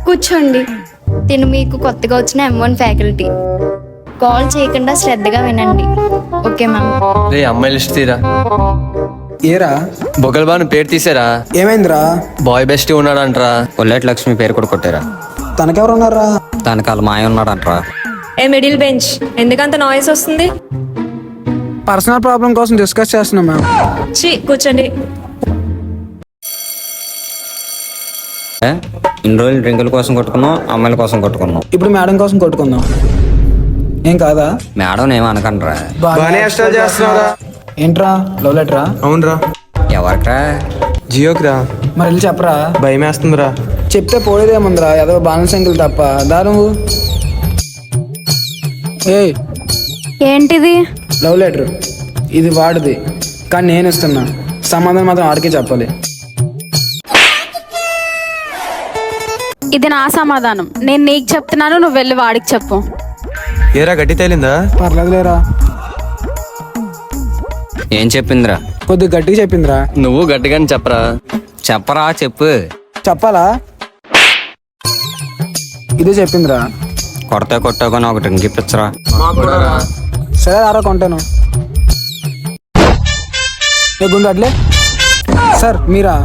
కూర్చోండి. తిను మీకు కొత్తగా వచ్చిన M1 ఫ్యాకల్టీ. కాల్ చేయకుండా శ్రద్ధగా వినండి. Okay ma'am. రే అమ్మాయి లిస్ట్ తీరా. ఏరా బొగల్బాను పేరు తీసారా? ఏమైందిరా? బాయ్ బెస్ట్ ఉన్నాడంట్రా. కొల్లేటి లక్ష్మి పేరు కూడా కొట్టారా? తనకెవరు ఉన్నారా? దానికి వాళ్ళ మాయ ఉన్నాడంట్రా. ఏ మిడిల్ బెంచ్, ఎందుకంత నాయిస్ వస్తుంది? పర్సనల్ ప్రాబ్లం కోసం డిస్కస్ చేస్తున్నాం మ్యామ్. కూర్చోండి. ఏ? ఇన్ని రోజులు డ్రింకుల కోసం కొట్టుకున్నాం, అమ్మాయిల కోసం కొట్టుకున్నాం. ఇప్పుడు మేడం కోసం కొట్టుకుందాం. ఏం కాదా? మేడం ఏమో అనకండ్రా. బానే ఎక్స్ట్రా చేస్తున్నారా? ఏంట్రా లవ్ లెటరా? అవునరా. ఎవరికరా? జియోకి రా. మరి వెళ్ళి చెప్పరా. భయం వేస్తుందిరా. చెప్తే పోయేదేముందిరా, ఏదో బాలన్స్ సంఖ్యలు తప్ప. దా నువ్వు. ఏయ్ ఏంటిది? Love letter. ఇది వాడిది, కానీ నేను ఇస్తున్నా. సమాధానం మాత్రం ఆడికే చెప్పాలి. ఇది నా సమాధానం. నేను నీకు చెప్తున్నాను, నువ్వు వెళ్ళి వాడికి చెప్పు. ఏరా గట్టి తేలిందా? పర్లేదులేరా. ఏం చెప్పిందిరా? కొద్దిగా గట్టిగా చెప్పిందిరా. నువ్వు గట్టిగానే చెప్పరా. చెప్పరా, చెప్పు. చెప్పాలా? ఇదే చెప్పిందిరా. కొడతా కొట్టాకొని ఒక డ్రింక్ ఇప్పించరా. సరే ఆరా కొంటాను. ఏ గుండు అట్లే. సార్ మీరా?